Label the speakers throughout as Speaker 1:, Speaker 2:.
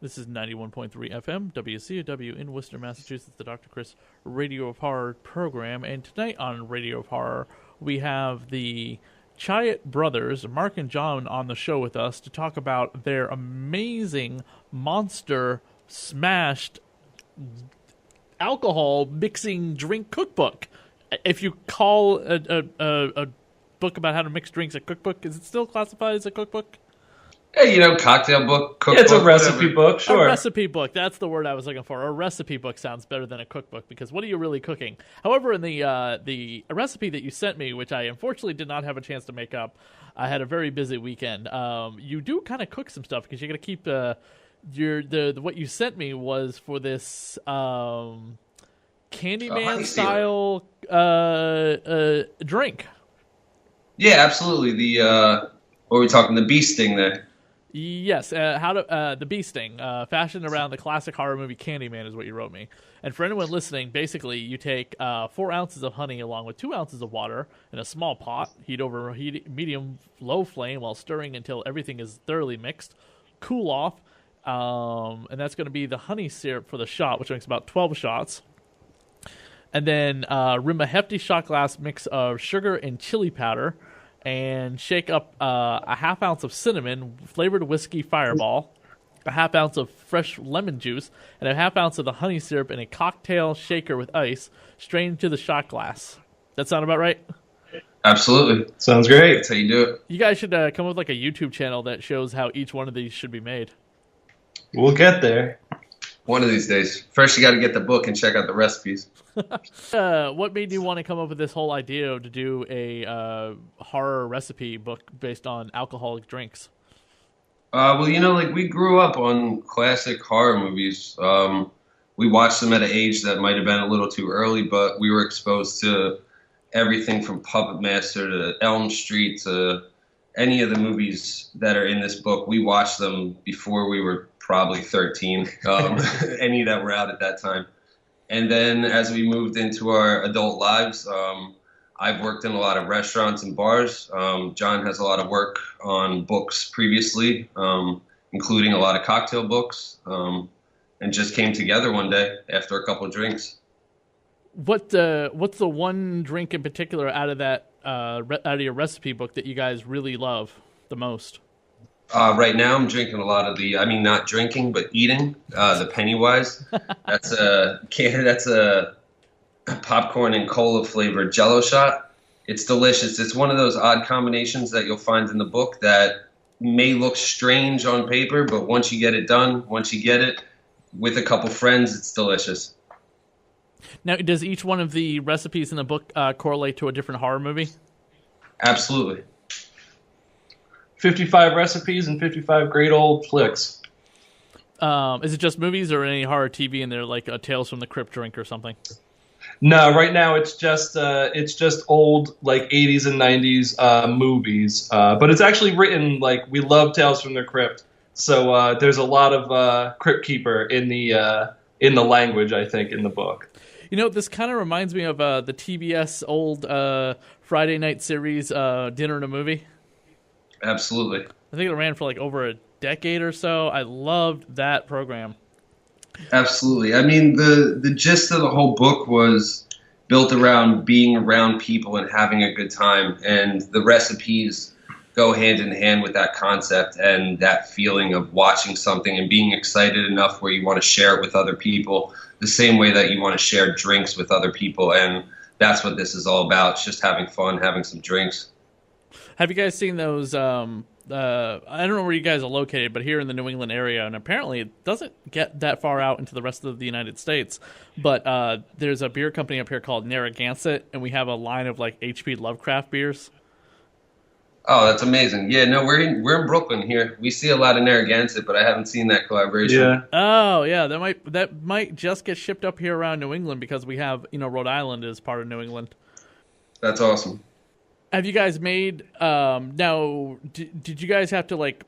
Speaker 1: This is 91.3 FM, WCW in Worcester, Massachusetts, the Dr. Chris Radio of Horror program. And tonight on Radio of Horror, we have the Chiat brothers, Mark and John, on the show with us to talk about their amazing monster smashed alcohol mixing drink cookbook. If you call a book about how to mix drinks a cookbook, is it still classified as a cookbook?
Speaker 2: Yeah, cocktail book, cookbook.
Speaker 3: Yeah, it's a recipe book, sure.
Speaker 1: A recipe book. That's the word I was looking for. A recipe book sounds better than a cookbook, because what are you really cooking? However, in the recipe that you sent me, which I unfortunately did not have a chance to make up, I had a very busy weekend. You do kind of cook some stuff, because you got to keep what you sent me was for this Candyman style drink.
Speaker 2: Yeah, absolutely. What are we talking? The bee sting there.
Speaker 1: Yes, the bee sting, fashioned around the classic horror movie Candyman is what you wrote me. And for anyone listening, basically you take 4 ounces of honey along with 2 ounces of water in a small pot, heat over medium-low flame while stirring until everything is thoroughly mixed, cool off, and that's going to be the honey syrup for the shot, which makes about 12 shots. And then rim a hefty shot glass mix of sugar and chili powder, and shake up a half ounce of cinnamon flavored whiskey Fireball, a half ounce of fresh lemon juice, and a half ounce of the honey syrup in a cocktail shaker with ice, strained into the shot glass. That sound about right?
Speaker 2: Absolutely.
Speaker 3: Sounds great.
Speaker 2: That's how you do it.
Speaker 1: You guys should come up with like a YouTube channel that shows how each one of these should be made.
Speaker 3: We'll get there.
Speaker 2: One of these days. First, you got to get the book and check out the recipes.
Speaker 1: What made you want to come up with this whole idea to do a horror recipe book based on alcoholic drinks?
Speaker 2: Well, we grew up on classic horror movies. We watched them at an age that might have been a little too early, but we were exposed to everything from Puppet Master to Elm Street to any of the movies that are in this book. We watched them before we were probably 13, any that were out at that time. And then as we moved into our adult lives, I've worked in a lot of restaurants and bars. John has a lot of work on books previously, including a lot of cocktail books, and just came together one day after a couple of drinks.
Speaker 1: What's the one drink in particular out of that out of your recipe book that you guys really love the most?
Speaker 2: Right now, I'm drinking a lot of not drinking, but eating the Pennywise. That's a popcorn and cola flavored Jello shot. It's delicious. It's one of those odd combinations that you'll find in the book that may look strange on paper, but once you get it done, once you get it with a couple friends, it's delicious.
Speaker 1: Now, does each one of the recipes in the book correlate to a different horror movie?
Speaker 2: Absolutely.
Speaker 3: 55 recipes and 55 great old flicks.
Speaker 1: Is it just movies or any horror TV in there, like a Tales from the Crypt drink or something?
Speaker 3: No, right now it's just old like 80s and 90s movies. But it's actually written like we love Tales from the Crypt, so there's a lot of Crypt Keeper in the language, I think, in the book.
Speaker 1: This kind of reminds me of the TBS old Friday night series, Dinner and a Movie.
Speaker 2: Absolutely.
Speaker 1: I think it ran for like over a decade or so. I loved that program.
Speaker 2: Absolutely. I mean, the gist of the whole book was built around being around people and having a good time, and the recipes go hand in hand with that concept and that feeling of watching something and being excited enough where you want to share it with other people the same way that you want to share drinks with other people, and that's what this is all about. It's just having fun, having some drinks.
Speaker 1: Have you guys seen those? I don't know where you guys are located, but here in the New England area, and apparently it doesn't get that far out into the rest of the United States, but there's a beer company up here called Narragansett, and we have a line of like H.P. Lovecraft beers.
Speaker 2: Oh, that's amazing. Yeah, no, we're in Brooklyn here. We see a lot of Narragansett, but I haven't seen that collaboration.
Speaker 3: Yeah.
Speaker 1: Oh, yeah, that might just get shipped up here around New England because we have, Rhode Island is part of New England.
Speaker 2: That's awesome.
Speaker 1: Have you guys made now? Did you guys have to like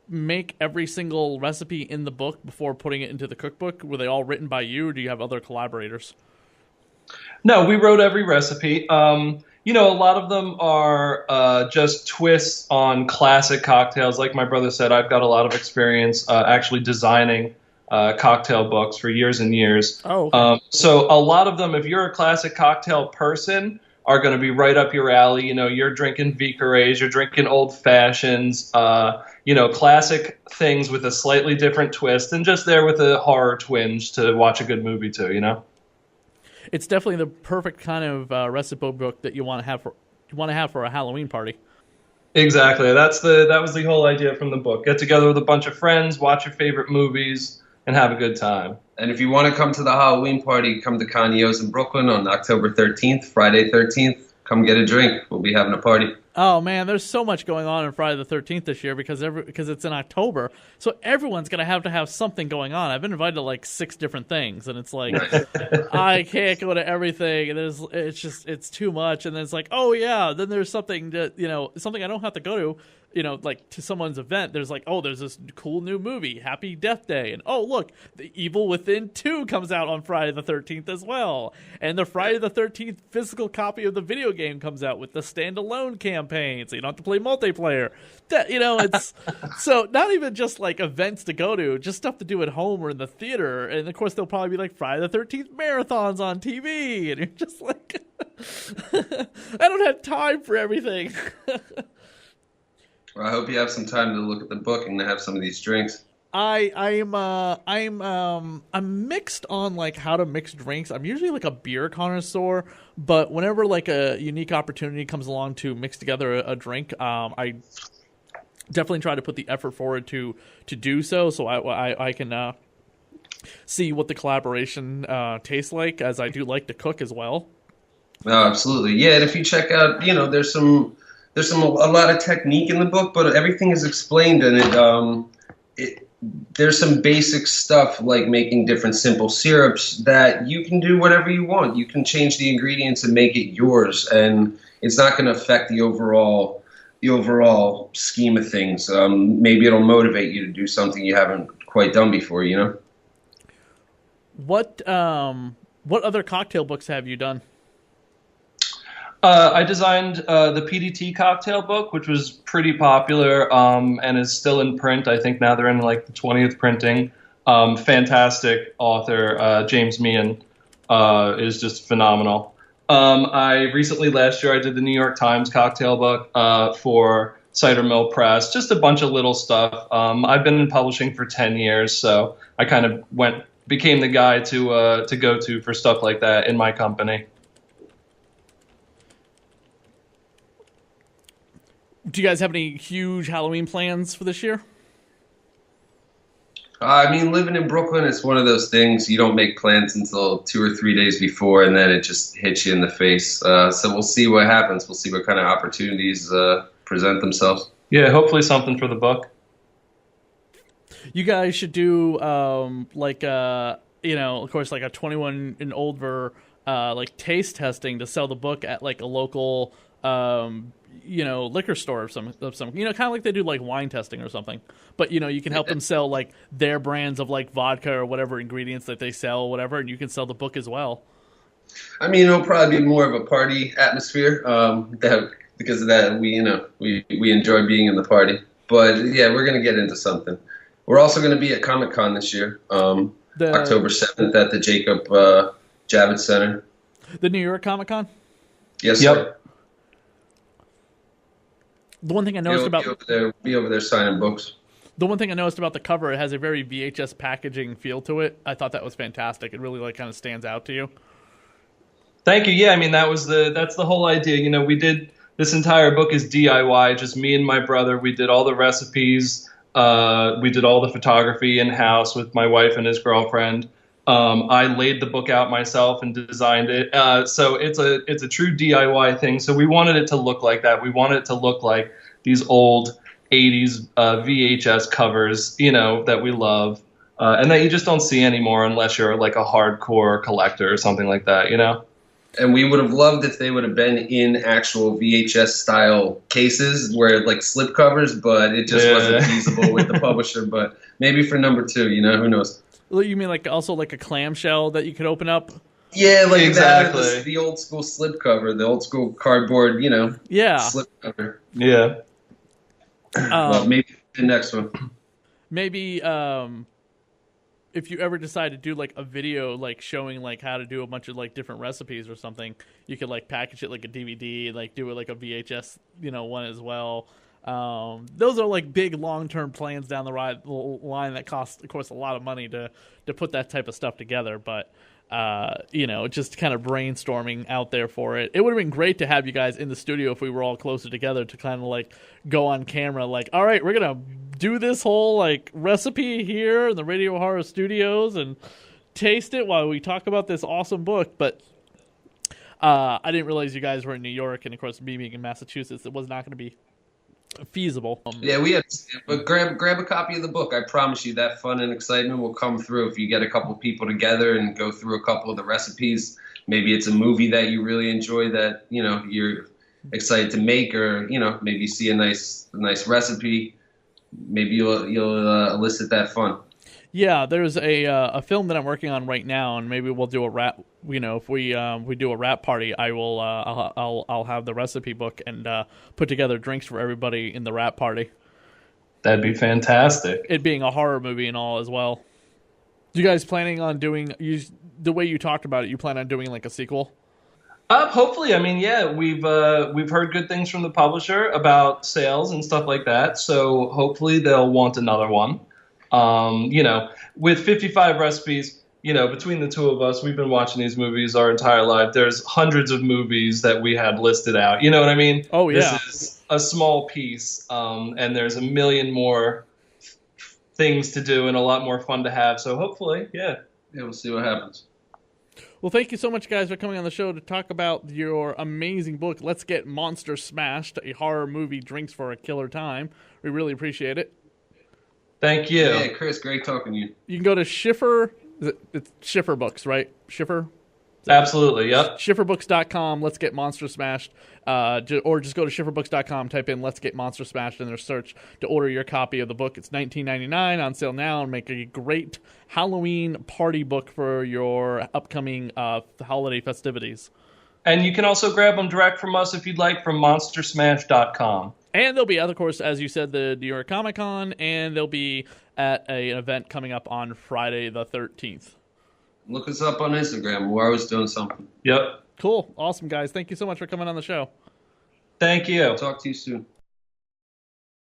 Speaker 1: make every single recipe in the book before putting it into the cookbook? Were they all written by you, or do you have other collaborators?
Speaker 3: No, we wrote every recipe. a lot of them are just twists on classic cocktails. Like my brother said, I've got a lot of experience actually designing cocktail books for years and years.
Speaker 1: Oh, okay.
Speaker 3: So a lot of them, if you're a classic cocktail person, are going to be right up your alley. You're drinking Vicarés, you're drinking old fashions, classic things with a slightly different twist, and just there with a horror twinge to watch a good movie too.
Speaker 1: It's definitely the perfect kind of recipe book that you want to have for a Halloween party.
Speaker 3: Exactly. That was the whole idea from the book. Get together with a bunch of friends, watch your favorite movies, and have a good time.
Speaker 2: And if you want to come to the Halloween party, come to Canio's in Brooklyn on October 13th, Friday 13th. Come get a drink. We'll be having a party.
Speaker 1: Oh man, there's so much going on Friday the 13th this year because it's in October, so everyone's gonna have to have something going on. I've been invited to like 6 different things, and it's like I can't go to everything, and it's too much. And then it's like, oh yeah, then there's something that something I don't have to go to. Like to someone's event, there's like, oh, there's this cool new movie, Happy Death Day. And oh, look, The Evil Within 2 comes out on Friday the 13th as well. And the Friday the 13th physical copy of the video game comes out with the standalone campaign, so you don't have to play multiplayer. It's so not even just like events to go to, just stuff to do at home or in the theater. And of course, there'll probably be like Friday the 13th marathons on TV. And you're just like, I don't have time for everything.
Speaker 2: Well, I hope you have some time to look at the book and to have some of these drinks.
Speaker 1: I'm mixed on like how to mix drinks. I'm usually like a beer connoisseur, but whenever like a unique opportunity comes along to mix together a drink, I definitely try to put the effort forward to do so. So I can see what the collaboration tastes like, as I do like to cook as well.
Speaker 2: Oh, absolutely. Yeah, and if you check out, there's a lot of technique in the book, but everything is explained, and there's some basic stuff like making different simple syrups that you can do whatever you want. You can change the ingredients and make it yours, and it's not going to affect the overall scheme of things. Maybe it'll motivate you to do something you haven't quite done before.
Speaker 1: What other cocktail books have you done?
Speaker 3: I designed the PDT cocktail book, which was pretty popular and is still in print. I think now they're in like the 20th printing. Fantastic author, James Meehan, is just phenomenal. I recently, last year, I did the New York Times cocktail book for Cider Mill Press, just a bunch of little stuff. I've been in publishing for 10 years, so I kind of became the guy to go to for stuff like that in my company.
Speaker 1: Do you guys have any huge Halloween plans for this year?
Speaker 2: I mean, living in Brooklyn, it's one of those things you don't make plans until 2 or 3 days before, and then it just hits you in the face. So we'll see what happens. We'll see what kind of opportunities present themselves.
Speaker 3: Yeah, hopefully something for the book.
Speaker 1: You guys should do of course, like a 21 and older like taste testing to sell the book at like a local liquor store of some kind of like they do like wine testing or something. But you can help them sell like their brands of like vodka or whatever ingredients that they sell, whatever, and you can sell the book as well.
Speaker 2: I mean, it'll probably be more of a party atmosphere because of that we enjoy being in the party. But yeah, we're gonna get into something. We're also gonna be at Comic-Con this year, October 7th at the Jacob Javits Center.
Speaker 1: The New York Comic-Con?
Speaker 2: Yes,
Speaker 3: yep.
Speaker 2: Sir.
Speaker 1: The one thing I noticed
Speaker 2: be over there signing books.
Speaker 1: The one thing I noticed about the cover, it has a very VHS packaging feel to it. I thought that was fantastic. It really kind of stands out to you.
Speaker 3: Thank you. Yeah, I mean that's the whole idea. We did this entire book is DIY, just me and my brother. We did all the recipes. We did all the photography in house with my wife and his girlfriend. I laid the book out myself and designed it. So it's a true DIY thing. So we wanted it to look like that. We wanted it to look like these old 80s VHS covers, that we love, and that you just don't see anymore unless you're like a hardcore collector or something like that,
Speaker 2: And we would have loved if they would have been in actual VHS style cases where like slip covers, but it just wasn't feasible with the publisher. But maybe for number 2, who knows?
Speaker 1: You mean like also like a clamshell that you could open up?
Speaker 2: Yeah, like
Speaker 3: Exactly.
Speaker 2: that, or the old school slip cover, the old school cardboard,
Speaker 1: Yeah.
Speaker 2: slip cover.
Speaker 3: Yeah.
Speaker 2: Well, maybe the next one.
Speaker 1: Maybe if you ever decide to do like a video like showing like how to do a bunch of like different recipes or something, you could like package it like a DVD and like do it like a VHS, one as well. Those are like big long-term plans down the line that cost, of course, a lot of money to put that type of stuff together. But just kind of brainstorming out there for it. It would have been great to have you guys in the studio if we were all closer together to kind of like go on camera, like, all right, we're gonna do this whole like recipe here in the Radio Horror Studios and taste it while we talk about this awesome book. But I didn't realize you guys were in New York, and of course, me being in Massachusetts, it was not going to be feasible.
Speaker 2: Yeah, but grab a copy of the book. I promise you that fun and excitement will come through if you get a couple people together and go through a couple of the recipes. Maybe it's a movie that you really enjoy that you're excited to make, or maybe you see a nice recipe. Maybe you'll elicit that fun.
Speaker 1: Yeah, there's a film that I'm working on right now, and maybe we'll do a rap. If we do a rap party, I will I'll have the recipe book and put together drinks for everybody in the rap party.
Speaker 3: That'd be fantastic.
Speaker 1: It being a horror movie and all as well. You guys planning on doing the way you talked about it? You plan on doing like a sequel?
Speaker 3: Hopefully. I mean, yeah, we've heard good things from the publisher about sales and stuff like that. So hopefully they'll want another one. With 55 recipes, between the two of us, we've been watching these movies our entire life. There's hundreds of movies that we had listed out. You know what I mean?
Speaker 1: Oh, yeah.
Speaker 3: This is a small piece, and there's a million more things to do and a lot more fun to have. So hopefully, yeah.
Speaker 2: Yeah, we'll see what happens.
Speaker 1: Well, thank you so much, guys, for coming on the show to talk about your amazing book, Let's Get Monster Smashed, a horror movie drinks for a killer time. We really appreciate it.
Speaker 3: Thank you.
Speaker 2: Yeah, Chris, great talking to you.
Speaker 1: You can go to Schiffer. It's Schiffer Books, right? Schiffer?
Speaker 3: Absolutely, yep.
Speaker 1: Schifferbooks.com, Let's Get Monster Smashed. Or just go to Schifferbooks.com, type in Let's Get Monster Smashed in their search to order your copy of the book. It's $19.99 on sale now, and make a great Halloween party book for your upcoming holiday festivities.
Speaker 3: And you can also grab them direct from us if you'd like from monstersmash.com.
Speaker 1: And there'll be, of course, as you said, the New York Comic Con, and they'll be at an event coming up on Friday the 13th.
Speaker 2: Look us up on Instagram. We're always doing something.
Speaker 3: Yep.
Speaker 1: Cool. Awesome, guys. Thank you so much for coming on the show.
Speaker 3: Thank you.
Speaker 2: Talk to you soon.